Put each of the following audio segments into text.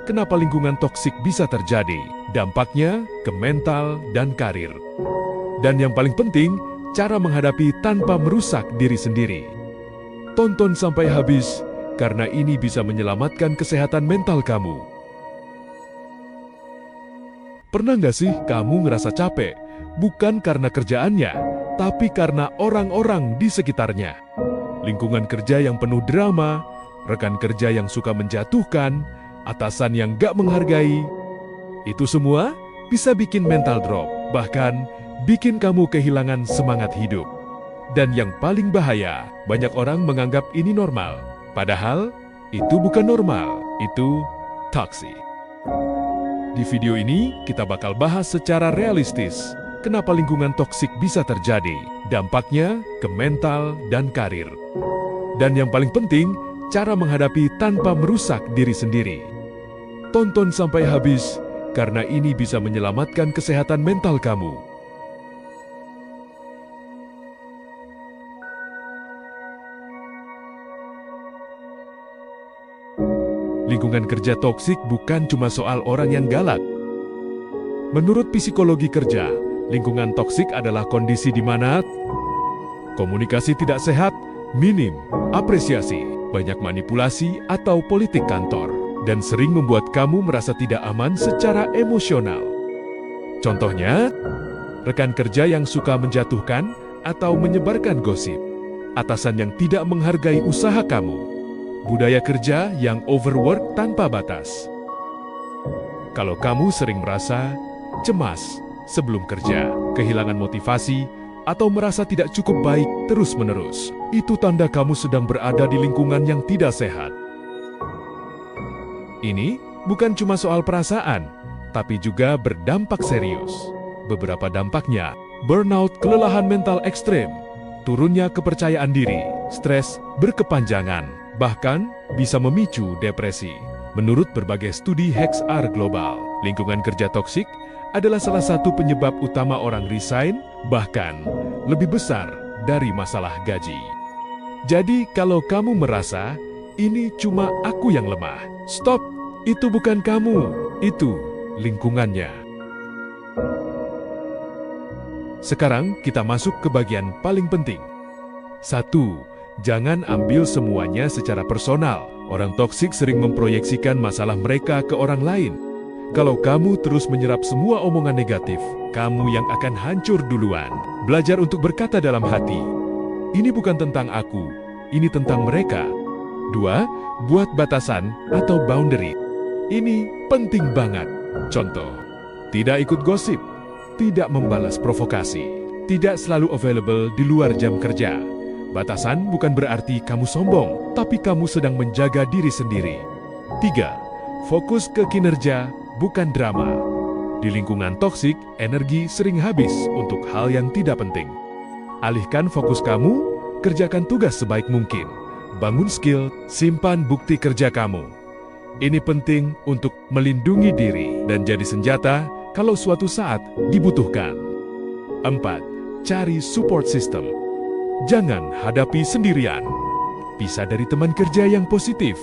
kenapa lingkungan toksik bisa terjadi, dampaknya ke mental dan karir. Dan yang paling penting, cara menghadapi tanpa merusak diri sendiri. Tonton sampai habis, karena ini bisa menyelamatkan kesehatan mental kamu. Pernah nggak sih kamu ngerasa capek? Bukan karena kerjaannya, tapi karena orang-orang di sekitarnya. Lingkungan kerja yang penuh drama, rekan kerja yang suka menjatuhkan, atasan yang gak menghargai. Itu semua bisa bikin mental drop, bahkan bikin kamu kehilangan semangat hidup. Dan yang paling bahaya, banyak orang menganggap ini normal. Padahal, itu bukan normal, itu toksik. Di video ini, kita bakal bahas secara realistis kenapa lingkungan toksik bisa terjadi, dampaknya ke mental dan karir. Dan yang paling penting, cara menghadapi tanpa merusak diri sendiri. Tonton sampai habis, karena ini bisa menyelamatkan kesehatan mental kamu. Lingkungan kerja toksik bukan cuma soal orang yang galak. Menurut psikologi kerja, lingkungan toksik adalah kondisi di mana komunikasi tidak sehat, minim apresiasi, banyak manipulasi atau politik kantor, dan sering membuat kamu merasa tidak aman secara emosional. Contohnya, rekan kerja yang suka menjatuhkan atau menyebarkan gosip, atasan yang tidak menghargai usaha kamu, budaya kerja yang overwork tanpa batas. Kalau kamu sering merasa cemas sebelum kerja, kehilangan motivasi, atau merasa tidak cukup baik terus-menerus, itu tanda kamu sedang berada di lingkungan yang tidak sehat. Ini bukan cuma soal perasaan, tapi juga berdampak serius. Beberapa dampaknya, burnout, kelelahan mental ekstrem, turunnya kepercayaan diri, stres berkepanjangan, bahkan bisa memicu depresi. Menurut berbagai studi HR Global, lingkungan kerja toksik adalah salah satu penyebab utama orang resign, bahkan lebih besar dari masalah gaji. Jadi kalau kamu merasa, ini cuma aku yang lemah, stop, itu bukan kamu, itu lingkungannya. Sekarang kita masuk ke bagian paling penting. 1. Jangan ambil semuanya secara personal. Orang toksik sering memproyeksikan masalah mereka ke orang lain. Kalau kamu terus menyerap semua omongan negatif, kamu yang akan hancur duluan. Belajar untuk berkata dalam hati, ini bukan tentang aku, ini tentang mereka. 2. Buat batasan atau boundary. Ini penting banget. Contoh, tidak ikut gosip, tidak membalas provokasi, tidak selalu available di luar jam kerja. Batasan bukan berarti kamu sombong, tapi kamu sedang menjaga diri sendiri. 3. Fokus ke kinerja, bukan drama. Di lingkungan toksik, energi sering habis untuk hal yang tidak penting. Alihkan fokus kamu, kerjakan tugas sebaik mungkin. Bangun skill, simpan bukti kerja kamu. Ini penting untuk melindungi diri dan jadi senjata kalau suatu saat dibutuhkan. 4. Cari support system. Jangan hadapi sendirian. Bisa dari teman kerja yang positif,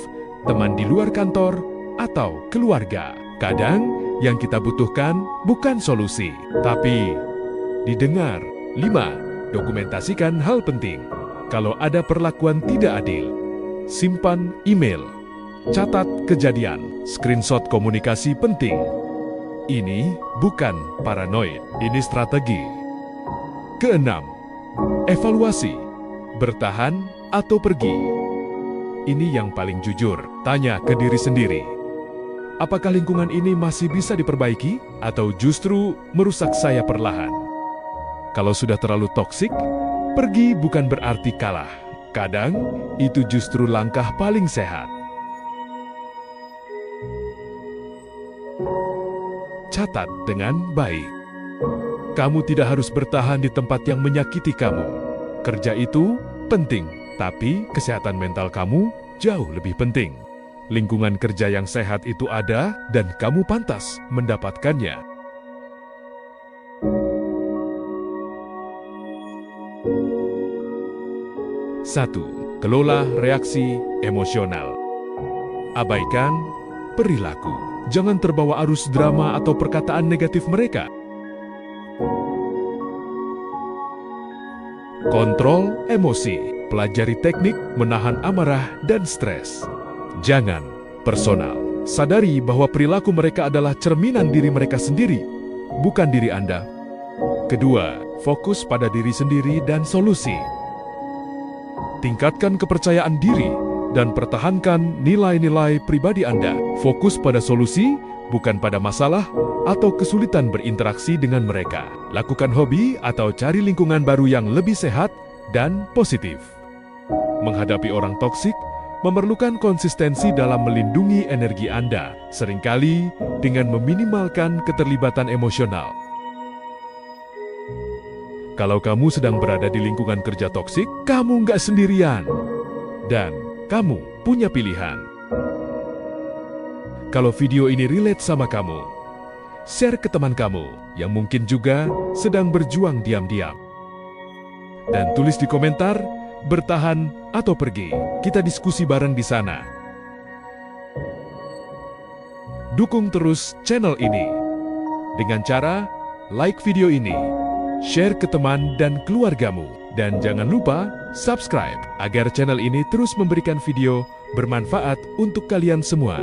teman di luar kantor, atau keluarga. Kadang, yang kita butuhkan bukan solusi, tapi didengar. 5. Dokumentasikan hal penting. Kalau ada perlakuan tidak adil, simpan email. Catat kejadian, screenshot komunikasi penting. Ini bukan paranoid, ini strategi. Keenam, evaluasi, bertahan atau pergi. Ini yang paling jujur, tanya ke diri sendiri. Apakah lingkungan ini masih bisa diperbaiki atau justru merusak saya perlahan? Kalau sudah terlalu toksik, pergi bukan berarti kalah. Kadang, itu justru langkah paling sehat. Catat dengan baik. Kamu tidak harus bertahan di tempat yang menyakiti kamu. Kerja itu penting, tapi kesehatan mental kamu jauh lebih penting. Lingkungan kerja yang sehat itu ada dan kamu pantas mendapatkannya. 1. Kelola reaksi emosional. Abaikan perilaku. Jangan terbawa arus drama atau perkataan negatif mereka. Kontrol emosi. Pelajari teknik menahan amarah dan stres. Jangan personal. Sadari bahwa perilaku mereka adalah cerminan diri mereka sendiri, bukan diri Anda. Kedua, fokus pada diri sendiri dan solusi. Tingkatkan kepercayaan diri dan pertahankan nilai-nilai pribadi Anda. Fokus pada solusi, bukan pada masalah atau kesulitan berinteraksi dengan mereka. Lakukan hobi atau cari lingkungan baru yang lebih sehat dan positif. Menghadapi orang toksik memerlukan konsistensi dalam melindungi energi Anda, seringkali dengan meminimalkan keterlibatan emosional. Kalau kamu sedang berada di lingkungan kerja toksik, kamu nggak sendirian. Dan kamu punya pilihan. Kalau video ini relate sama kamu, share ke teman kamu yang mungkin juga sedang berjuang diam-diam. Dan tulis di komentar, bertahan atau pergi. Kita diskusi bareng di sana. Dukung terus channel ini dengan cara like video ini, share ke teman dan keluargamu, dan jangan lupa subscribe agar channel ini terus memberikan video bermanfaat untuk kalian semua.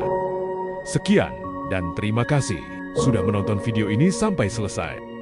Sekian dan terima kasih sudah menonton video ini sampai selesai.